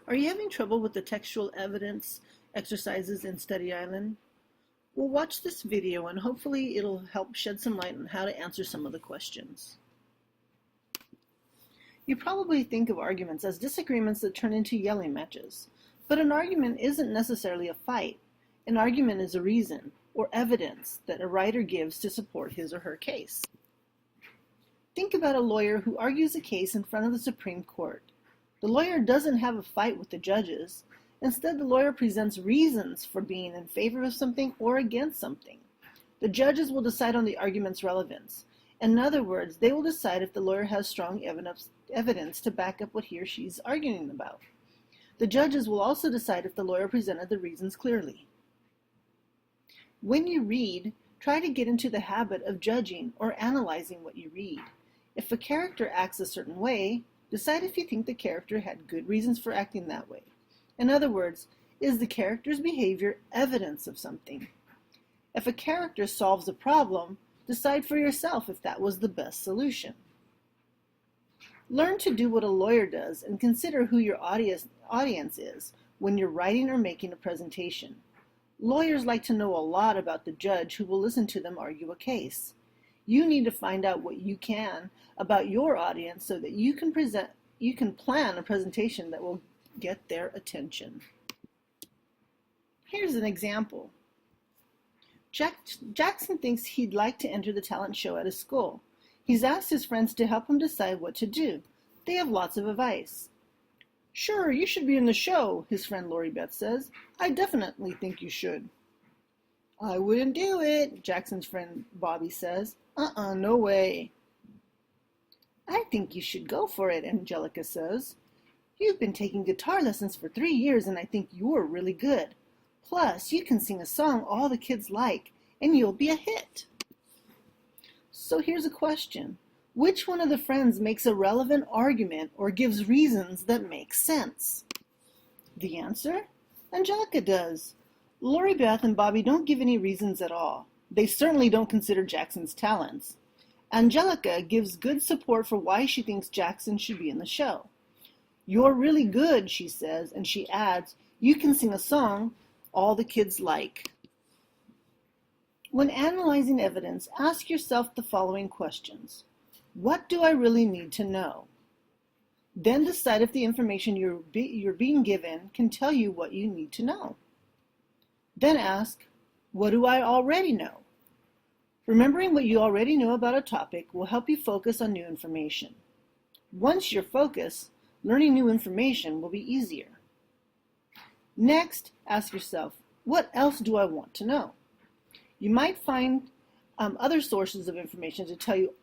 Are you having trouble with the textual evidence exercises in Study Island? Well, watch this video and hopefully it'll help shed some light on how to answer some of the questions. You probably think of arguments as disagreements that turn into yelling matches, but an argument isn't necessarily a fight. An argument is a reason or evidence that a writer gives to support his or her case. Think about a lawyer who argues a case in front of the Supreme Court. The lawyer doesn't have a fight with the judges. Instead, the lawyer presents reasons for being in favor of something or against something. The judges will decide on the argument's relevance. In other words, they will decide if the lawyer has strong evidence to back up what he or she is arguing about. The judges will also decide if the lawyer presented the reasons clearly. When you read, try to get into the habit of judging or analyzing what you read. If a character acts a certain way, decide if you think the character had good reasons for acting that way. In other words, is the character's behavior evidence of something? If a character solves a problem, decide for yourself if that was the best solution. Learn to do what a lawyer does and consider who your audience is when you're writing or making a presentation. Lawyers like to know a lot about the judge who will listen to them argue a case. You need to find out what you can about your audience so that you can plan a presentation that will get their attention. Here's an example. Jackson thinks he'd like to enter the talent show at his school. He's asked his friends to help him decide what to do. They have lots of advice. "Sure, you should be in the show," his friend Lori Beth says. "I definitely think you should." "I wouldn't do it," Jackson's friend Bobby says. No way." "I think you should go for it," Angelica says. "You've been taking guitar lessons for 3 years and I think you're really good. Plus, you can sing a song all the kids like and you'll be a hit." So here's a question. Which one of the friends makes a relevant argument or gives reasons that make sense? The answer? Angelica does. Lori Beth and Bobby don't give any reasons at all. They certainly don't consider Jackson's talents. Angelica gives good support for why she thinks Jackson should be in the show. "You're really good," she says, and she adds, "You can sing a song all the kids like." When analyzing evidence, ask yourself the following questions. What do I really need to know? Then decide if the information you're being given can tell you what you need to know. Then ask, what do I already know? Remembering what you already know about a topic will help you focus on new information. Once you're focused, learning new information will be easier. Next, ask yourself, what else do I want to know? You might find other sources of information to tell you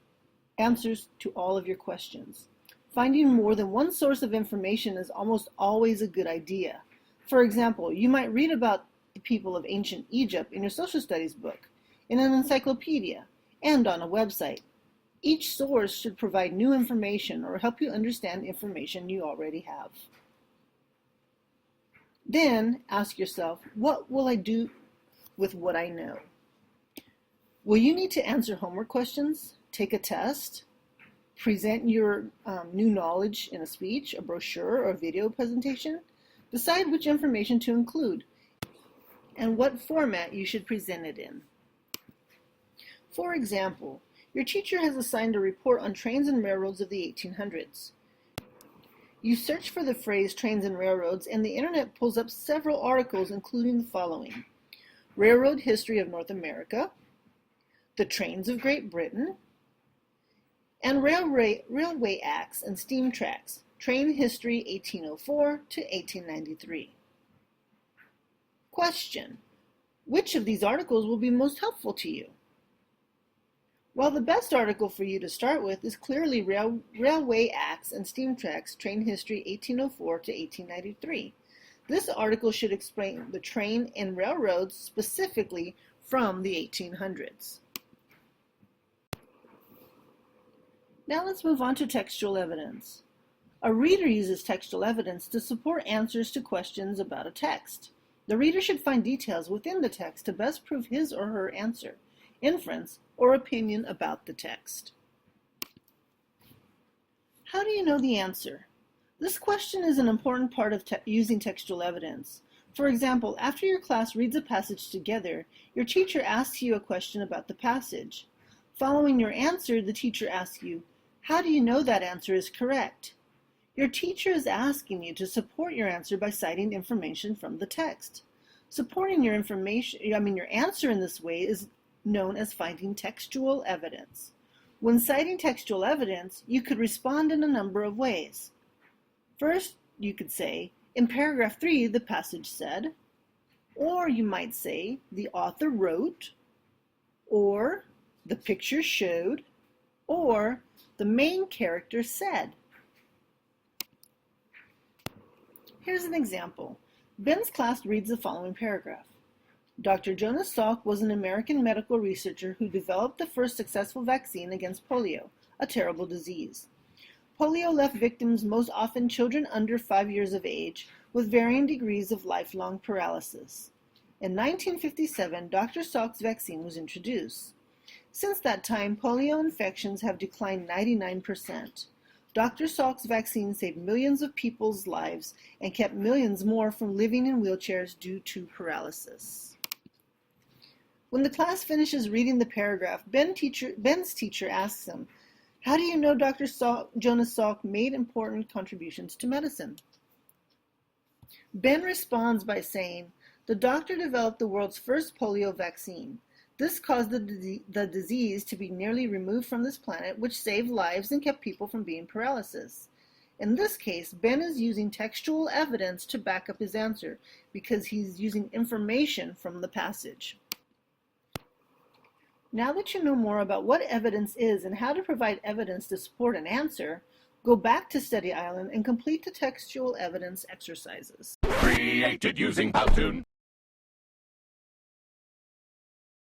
answers to all of your questions. Finding more than one source of information is almost always a good idea. For example, you might read about the people of ancient Egypt in your social studies book, in an encyclopedia, and on a website. Each source should provide new information or help you understand information you already have. Then ask yourself, what will I do with what I know? Will you need to answer homework questions, take a test, present your new knowledge in a speech, a brochure, or a video presentation? Decide which information to include and what format you should present it in. For example, your teacher has assigned a report on trains and railroads of the 1800s. You search for the phrase trains and railroads and the internet pulls up several articles including the following: Railroad History of North America, The Trains of Great Britain, and Railway Acts and Steam Tracks, Train History 1804 to 1893. Question: which of these articles will be most helpful to you? Well, the best article for you to start with is clearly Railway Acts and Steam Tracks, Train History 1804 to 1893. This article should explain the train and railroads specifically from the 1800s. Now let's move on to textual evidence. A reader uses textual evidence to support answers to questions about a text. The reader should find details within the text to best prove his or her answer, inference, or opinion about the text. How do you know the answer? This question is an important part of using textual evidence. For example, after your class reads a passage together, your teacher asks you a question about the passage. Following your answer, the teacher asks you, "How do you know that answer is correct?" Your teacher is asking you to support your answer by citing information from the text. Supporting your answer in this way is known as finding textual evidence. When citing textual evidence, you could respond in a number of ways. First, you could say, in paragraph 3, the passage said, or you might say, the author wrote, or the picture showed, or the main character said. Here's an example. Ben's class reads the following paragraph. Dr. Jonas Salk was an American medical researcher who developed the first successful vaccine against polio, a terrible disease. Polio left victims, most often children under 5 years of age, with varying degrees of lifelong paralysis. In 1957, Dr. Salk's vaccine was introduced. Since that time, polio infections have declined 99%. Dr. Salk's vaccine saved millions of people's lives and kept millions more from living in wheelchairs due to paralysis. When the class finishes reading the paragraph, Ben's teacher asks him, "How do you know Dr. Jonas Salk made important contributions to medicine?" Ben responds by saying, "The doctor developed the world's first polio vaccine. This caused the disease to be nearly removed from this planet, which saved lives and kept people from being paralysis." In this case, Ben is using textual evidence to back up his answer because he's using information from the passage. Now that you know more about what evidence is and how to provide evidence to support an answer, go back to Study Island and complete the textual evidence exercises. Created using Powtoon.